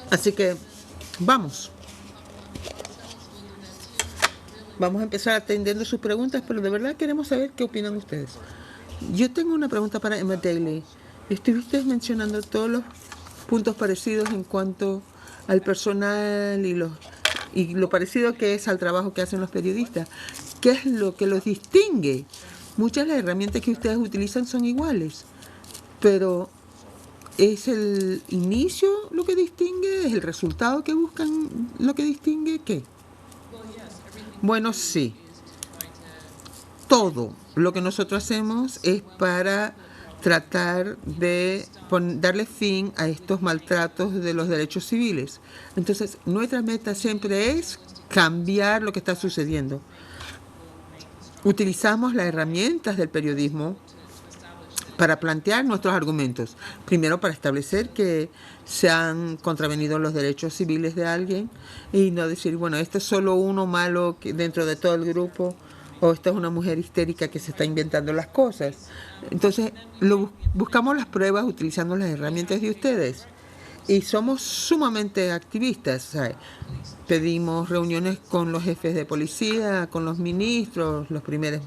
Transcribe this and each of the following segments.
Así que vamos. Vamos a empezar atendiendo sus preguntas, pero de verdad queremos saber qué opinan ustedes. Yo tengo una pregunta para Emma Daly. Estuviste mencionando todos los puntos parecidos en cuanto al personal y lo parecido que es al trabajo que hacen los periodistas. ¿Qué es lo que los distingue? Muchas de las herramientas que ustedes utilizan son iguales, pero ¿es el inicio lo que distingue? ¿Es el resultado que buscan lo que distingue? ¿Qué? Bueno, sí. Todo lo que nosotros hacemos es para tratar de darle fin a estos maltratos de los derechos civiles. Entonces, nuestra meta siempre es cambiar lo que está sucediendo. Utilizamos las herramientas del periodismo para plantear nuestros argumentos. Primero, para establecer que se han contravenido los derechos civiles de alguien y no decir, bueno, este es solo uno malo dentro de todo el grupo, o esta es una mujer histérica que se está inventando las cosas. Entonces, buscamos las pruebas utilizando las herramientas de ustedes. Y somos sumamente activistas. ¿Sabe? Pedimos reuniones con los jefes de policía, con los ministros, los primeros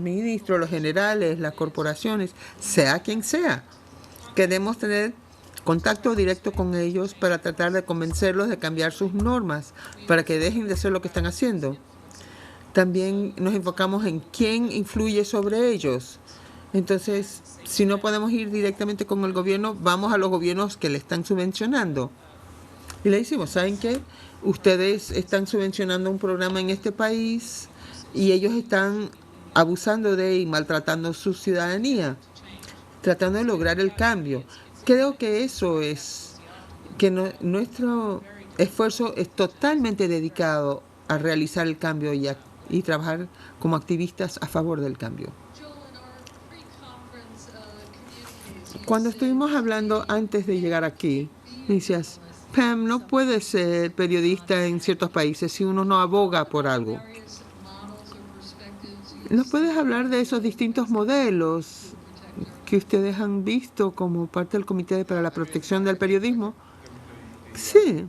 ministros, los generales, las corporaciones, sea quien sea. Queremos tener contacto directo con ellos para tratar de convencerlos de cambiar sus normas, para que dejen de hacer lo que están haciendo. También nos enfocamos en quién influye sobre ellos. Entonces, si no podemos ir directamente con el gobierno, vamos a los gobiernos que le están subvencionando. Y le decimos, ¿saben qué? Ustedes están subvencionando un programa en este país y ellos están abusando de y maltratando su ciudadanía, tratando de lograr el cambio. Creo que eso es, que nuestro esfuerzo es totalmente dedicado a realizar el cambio y trabajar como activistas a favor del cambio. Cuando estuvimos hablando antes de llegar aquí, me decías, Pam, no puede ser periodista en ciertos países si uno no aboga por algo. ¿Nos puedes hablar de esos distintos modelos que ustedes han visto como parte del Comité para la Protección del Periodismo? Sí.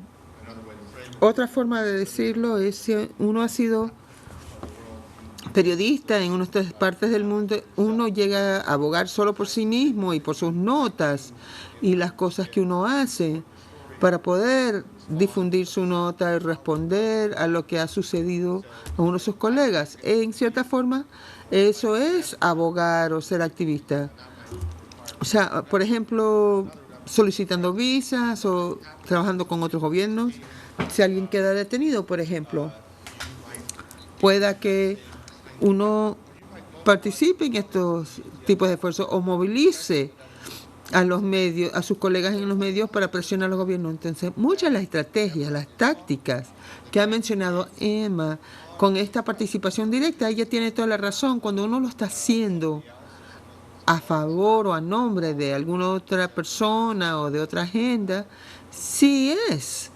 Otra forma de decirlo es si uno ha sido periodista en unas partes del mundo, uno llega a abogar solo por sí mismo y por sus notas y las cosas que uno hace para poder difundir su nota y responder a lo que ha sucedido a uno de sus colegas. En cierta forma, eso es abogar o ser activista. O sea, por ejemplo, solicitando visas o trabajando con otros gobiernos. Si alguien queda detenido, por ejemplo, pueda que uno participe en estos tipos de esfuerzos o movilice a los medios, a sus colegas en los medios para presionar a los gobiernos. Entonces, muchas de las estrategias, las tácticas que ha mencionado Emma con esta participación directa, ella tiene toda la razón. Cuando uno lo está haciendo a favor o a nombre de alguna otra persona o de otra agenda, sí es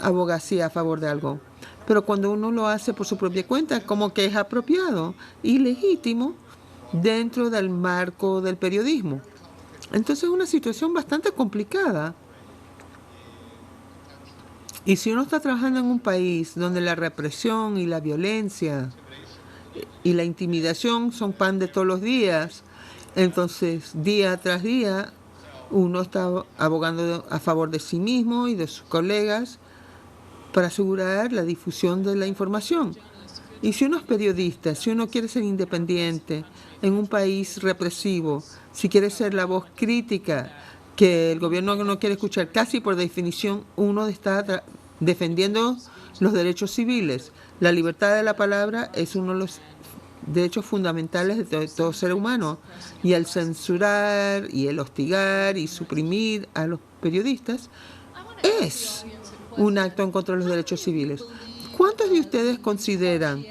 abogacía a favor de algo. Pero cuando uno lo hace por su propia cuenta, como que es apropiado y legítimo dentro del marco del periodismo. Entonces es una situación bastante complicada. Y si uno está trabajando en un país donde la represión y la violencia y la intimidación son pan de todos los días, entonces día tras día uno está abogando a favor de sí mismo y de sus colegas para asegurar la difusión de la información. Y si uno es periodista, si uno quiere ser independiente en un país represivo, si quiere ser la voz crítica que el gobierno no quiere escuchar, casi por definición uno está defendiendo los derechos civiles. La libertad de la palabra es uno de los derechos fundamentales de todo ser humano. Y el censurar y el hostigar y suprimir a los periodistas es un acto en contra de los derechos civiles. ¿Cuántos de ustedes consideran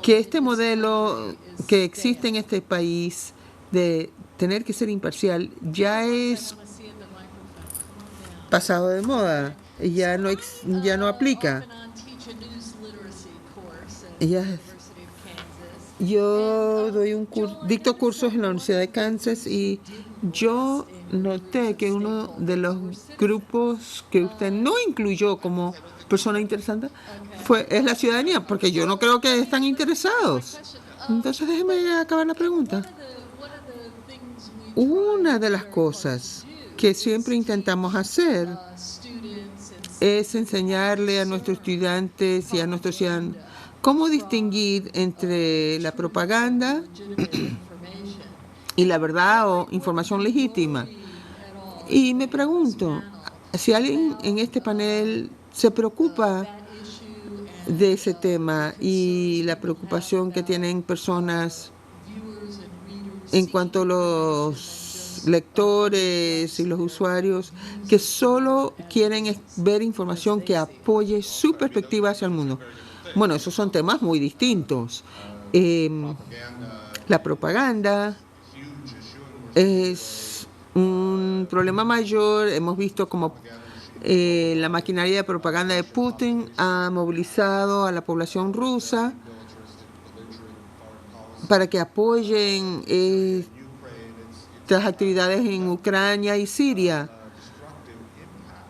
que este modelo que existe en este país de tener que ser imparcial ya es pasado de moda, ya no aplica? Yo dicto cursos en la Universidad de Kansas y yo noté que uno de los grupos que usted no incluyó como persona interesante es la ciudadanía, porque yo no creo que están interesados. Entonces déjeme acabar la pregunta. Una de las cosas que siempre intentamos hacer es enseñarle a nuestros estudiantes y a nuestros ciudadanos cómo distinguir entre la propaganda y la verdad o información legítima. Y me pregunto, si alguien en este panel se preocupa de ese tema y la preocupación que tienen personas en cuanto a los lectores y los usuarios que solo quieren ver información que apoye su perspectiva hacia el mundo. Bueno, esos son temas muy distintos. La propaganda es un problema mayor. Hemos visto como la maquinaria de propaganda de Putin ha movilizado a la población rusa para que apoyen estas actividades en Ucrania y Siria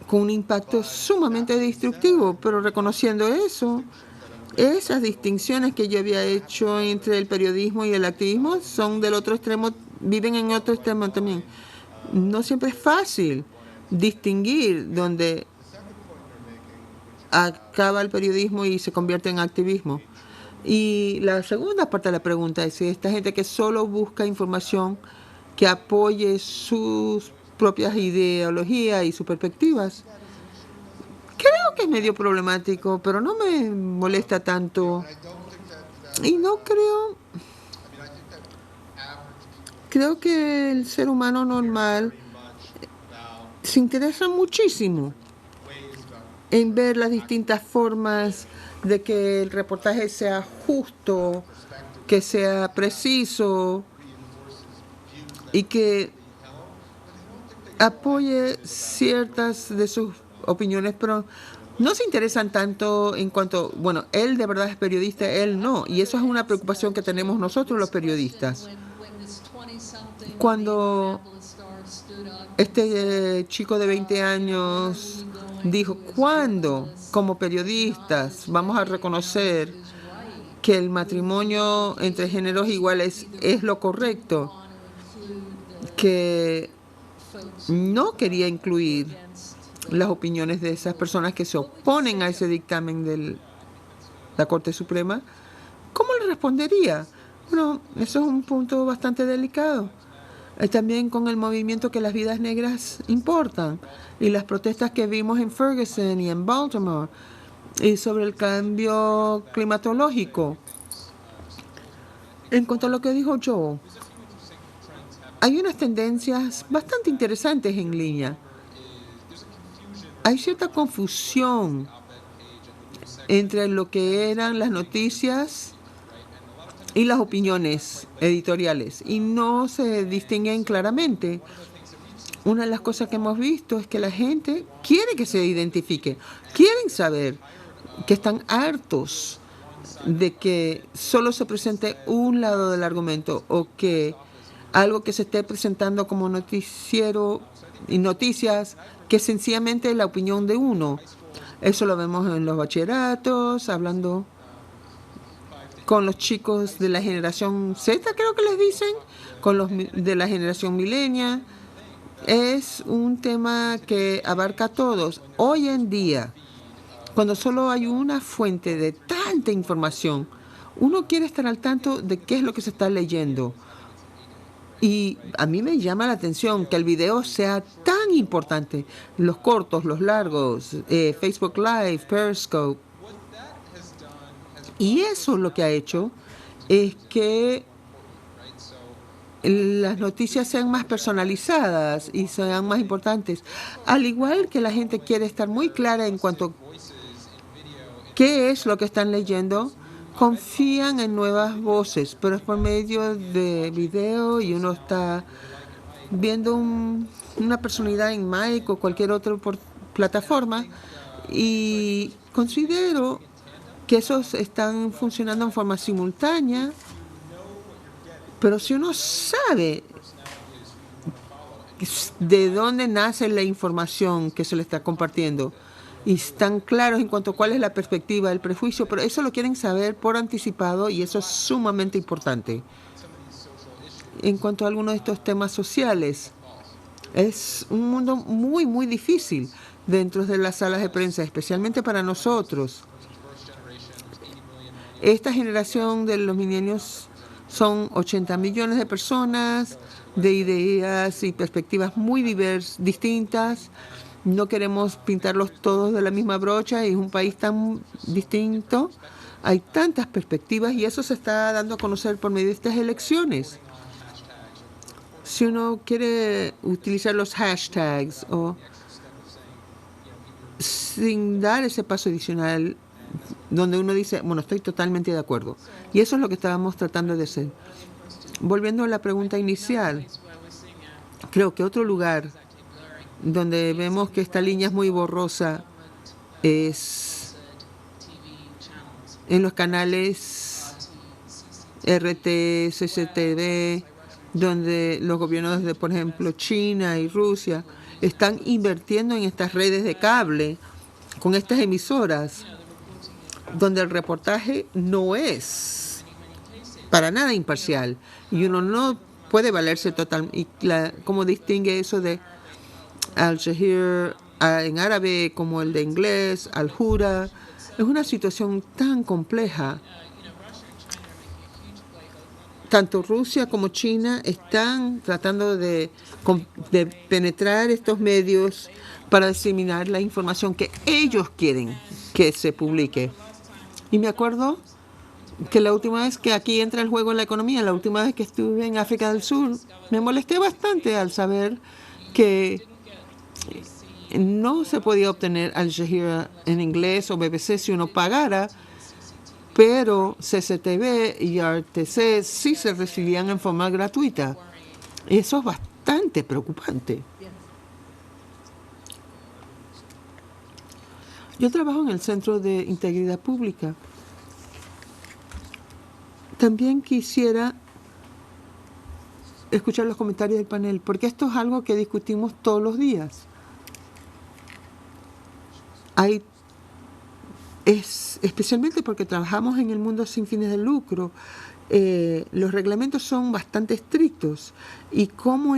con un impacto sumamente destructivo, pero reconociendo eso, esas distinciones que yo había hecho entre el periodismo y el activismo son del otro extremo, viven en otro extremo también. No siempre es fácil distinguir donde acaba el periodismo y se convierte en activismo. Y la segunda parte de la pregunta es si esta gente que solo busca información que apoye sus propias ideologías y sus perspectivas, creo que es medio problemático, pero no me molesta tanto. Y no creo que el ser humano normal se interesa muchísimo en ver las distintas formas de que el reportaje sea justo, que sea preciso y que apoye ciertas de sus opiniones, pero no se interesan tanto en cuanto, bueno, él de verdad es periodista, él no, y eso es una preocupación que tenemos nosotros los periodistas. Cuando este chico de 20 años dijo, ¿cuándo como periodistas vamos a reconocer que el matrimonio entre géneros iguales es lo correcto? Que no quería incluir las opiniones de esas personas que se oponen a ese dictamen de la Corte Suprema. ¿Cómo le respondería? Bueno, eso es un punto bastante delicado. También con el movimiento que las vidas negras importan y las protestas que vimos en Ferguson y en Baltimore y sobre el cambio climatológico. En cuanto a lo que dijo Joe, hay unas tendencias bastante interesantes en línea. Hay cierta confusión entre lo que eran las noticias y las opiniones editoriales y no se distinguen claramente. Una de las cosas que hemos visto es que la gente quiere que se identifique, quieren saber, que están hartos de que solo se presente un lado del argumento o que algo que se esté presentando como noticiero y noticias, que sencillamente es la opinión de uno. Eso lo vemos en los bachilleratos, hablando con los chicos de la generación Z, creo que les dicen, con los de la generación millennial. Es un tema que abarca a todos. Hoy en día, cuando solo hay una fuente de tanta información, uno quiere estar al tanto de qué es lo que se está leyendo. Y a mí me llama la atención que el video sea tan importante. Los cortos, los largos, Facebook Live, Periscope. Y eso lo que ha hecho es que las noticias sean más personalizadas y sean más importantes. Al igual que la gente quiere estar muy clara en cuanto a qué es lo que están leyendo, confían en nuevas voces, pero es por medio de video y uno está viendo una personalidad en Mike o cualquier otra plataforma y considero que esos están funcionando en forma simultánea Pero si uno sabe de dónde nace la información que se le está compartiendo y están claros en cuanto a cuál es la perspectiva del prejuicio, pero eso lo quieren saber por anticipado y eso es sumamente importante. En cuanto a algunos de estos temas sociales, es un mundo muy, muy difícil dentro de las salas de prensa, especialmente para nosotros. Esta generación de los milenios son 80 millones de personas, de ideas y perspectivas muy distintas. No queremos pintarlos todos de la misma brocha, es un país tan distinto. Hay tantas perspectivas y eso se está dando a conocer por medio de estas elecciones. Si uno quiere utilizar los hashtags o sin dar ese paso adicional donde uno dice, bueno, estoy totalmente de acuerdo. Y eso es lo que estábamos tratando de hacer. Volviendo a la pregunta inicial, creo que otro lugar donde vemos que esta línea es muy borrosa es en los canales RT, CCTV, donde los gobiernos de, por ejemplo, China y Rusia están invirtiendo en estas redes de cable con estas emisoras, donde el reportaje no es para nada imparcial y uno no puede valerse totalmente. ¿Cómo distingue eso de Al Jazeera en árabe como el de inglés, Al Hura? Es una situación tan compleja. Tanto Rusia como China están tratando de penetrar estos medios para diseminar la información que ellos quieren que se publique. Y me acuerdo que la última vez que aquí entra el juego en la economía, la última vez que estuve en África del Sur, me molesté bastante al saber que no se podía obtener Al Jazeera en inglés o BBC si uno pagara, pero CCTV y RTC sí se recibían en forma gratuita. Eso es bastante preocupante. Yo trabajo en el Centro de Integridad Pública. También quisiera escuchar los comentarios del panel, porque esto es algo que discutimos todos los días. Especialmente porque trabajamos en el mundo sin fines de lucro, los reglamentos son bastante estrictos y cómo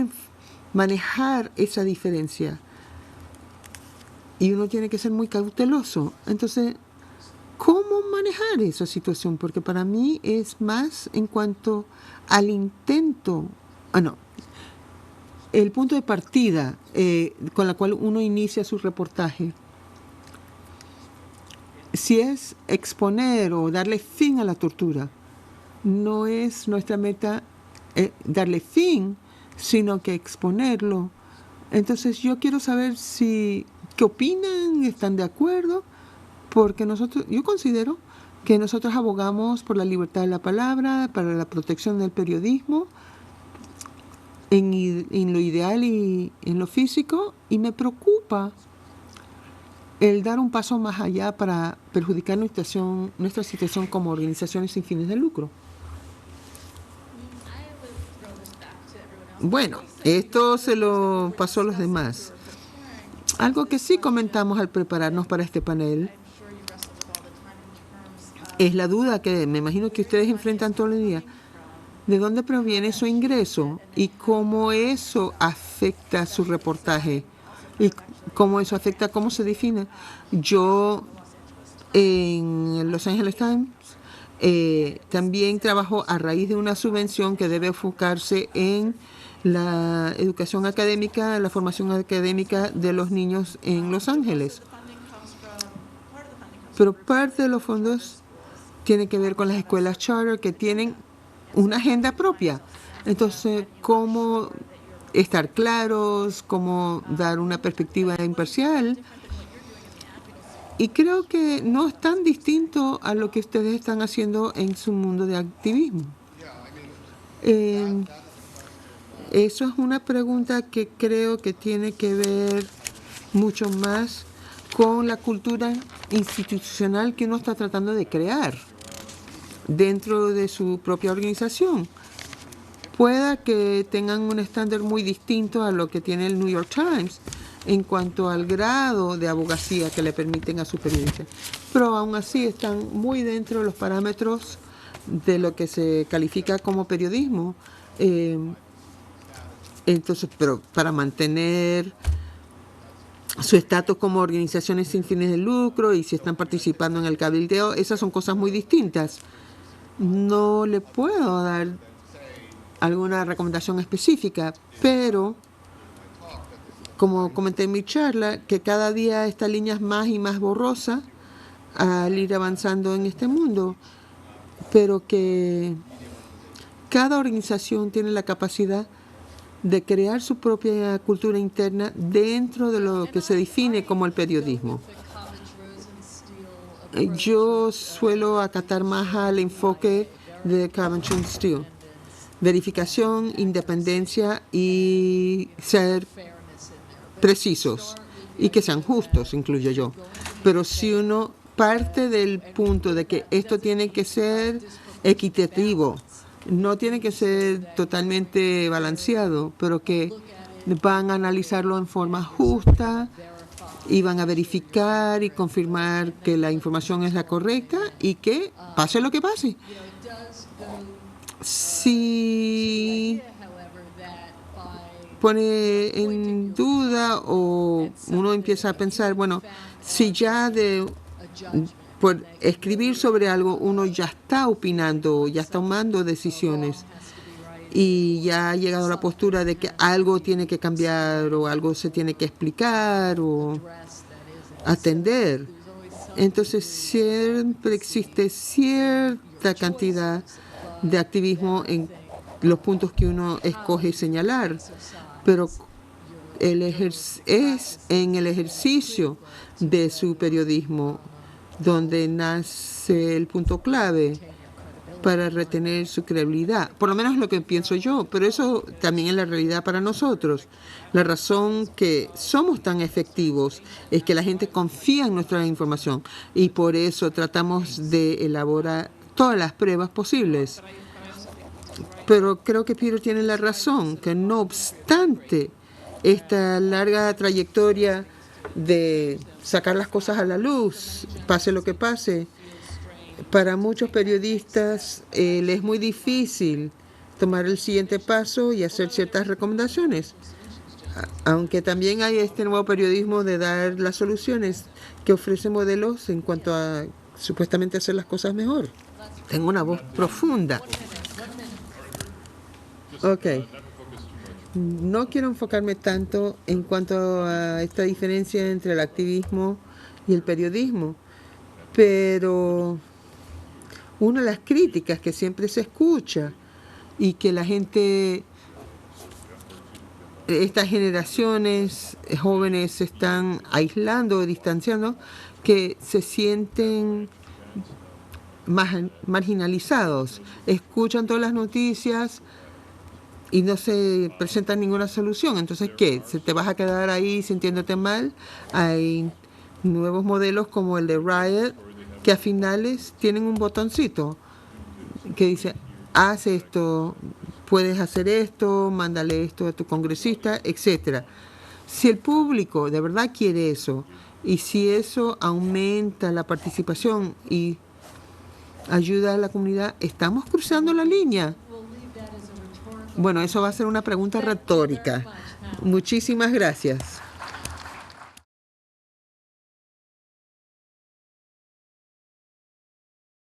manejar esa diferencia. Y uno tiene que ser muy cauteloso. Entonces, ¿cómo manejar esa situación? Porque para mí es más en cuanto al intento, el punto de partida con la cual uno inicia su reportaje. Si es exponer o darle fin a la tortura, no es nuestra meta darle fin, sino que exponerlo. Entonces yo quiero saber qué opinan, están de acuerdo, porque yo considero que nosotros abogamos por la libertad de la palabra, para la protección del periodismo, en lo ideal y en lo físico, y me preocupa el dar un paso más allá para perjudicar nuestra situación como organizaciones sin fines de lucro. Bueno, esto se lo pasó a los demás. Algo que sí comentamos al prepararnos para este panel es la duda que me imagino que ustedes enfrentan todos los días. ¿De dónde proviene su ingreso? Y cómo eso afecta su reportaje. Y cómo eso afecta, cómo se define. Yo en Los Angeles Times también trabajo a raíz de una subvención que debe enfocarse en la educación académica, la formación académica de los niños en Los Ángeles. Pero parte de los fondos tiene que ver con las escuelas charter que tienen una agenda propia. Entonces, ¿cómo estar claros? ¿Cómo dar una perspectiva imparcial? Y creo que no es tan distinto a lo que ustedes están haciendo en su mundo de activismo. Eso es una pregunta que creo que tiene que ver mucho más con la cultura institucional que uno está tratando de crear dentro de su propia organización. pueda que tengan un estándar muy distinto a lo que tiene el New York Times en cuanto al grado de abogacía que le permiten a sus periodistas. Pero aún así están muy dentro de los parámetros de lo que se califica como periodismo. Entonces, pero para mantener su estatus como organizaciones sin fines de lucro y si están participando en el cabildeo, esas son cosas muy distintas. No le puedo dar alguna recomendación específica, pero como comenté en mi charla, que cada día esta línea es más y más borrosa al ir avanzando en este mundo, pero que cada organización tiene la capacidad de crear su propia cultura interna dentro de lo que se define como el periodismo. Yo suelo acatar más al enfoque de Coventry and Steele. Verificación, independencia y ser precisos y que sean justos, incluyo yo. Pero si uno parte del punto de que esto tiene que ser equitativo, no tiene que ser totalmente balanceado, pero que van a analizarlo en forma justa y van a verificar y confirmar que la información es la correcta y que pase lo que pase. Si pone en duda o uno empieza a pensar, bueno, si ya por escribir sobre algo uno ya está opinando, ya está tomando decisiones y ya ha llegado a la postura de que algo tiene que cambiar o algo se tiene que explicar o atender, entonces siempre existe cierta cantidad de activismo en los puntos que uno escoge señalar, pero es en el ejercicio de su periodismo donde nace el punto clave para retener su credibilidad. Por lo menos es lo que pienso yo, pero eso también es la realidad para nosotros. La razón que somos tan efectivos es que la gente confía en nuestra información y por eso tratamos de elaborar todas las pruebas posibles. Pero creo que Peter tiene la razón, que no obstante esta larga trayectoria de sacar las cosas a la luz, pase lo que pase, para muchos periodistas les es muy difícil tomar el siguiente paso y hacer ciertas recomendaciones. Aunque también hay este nuevo periodismo de dar las soluciones que ofrece modelos en cuanto a supuestamente hacer las cosas mejor. Tengo una voz profunda. Ok. No quiero enfocarme tanto en cuanto a esta diferencia entre el activismo y el periodismo, pero una de las críticas que siempre se escucha y que la gente, estas generaciones jóvenes se están aislando o distanciando, que se sienten marginalizados, escuchan todas las noticias y no se presenta ninguna solución. Entonces, ¿qué? ¿Se te vas a quedar ahí sintiéndote mal? Hay nuevos modelos como el de Riot, que a finales tienen un botoncito que dice, haz esto, puedes hacer esto, mándale esto a tu congresista, etc. Si el público de verdad quiere eso, y si eso aumenta la participación y ayuda a la comunidad, ¿estamos cruzando la línea? Bueno, eso va a ser una pregunta retórica. Muchísimas gracias.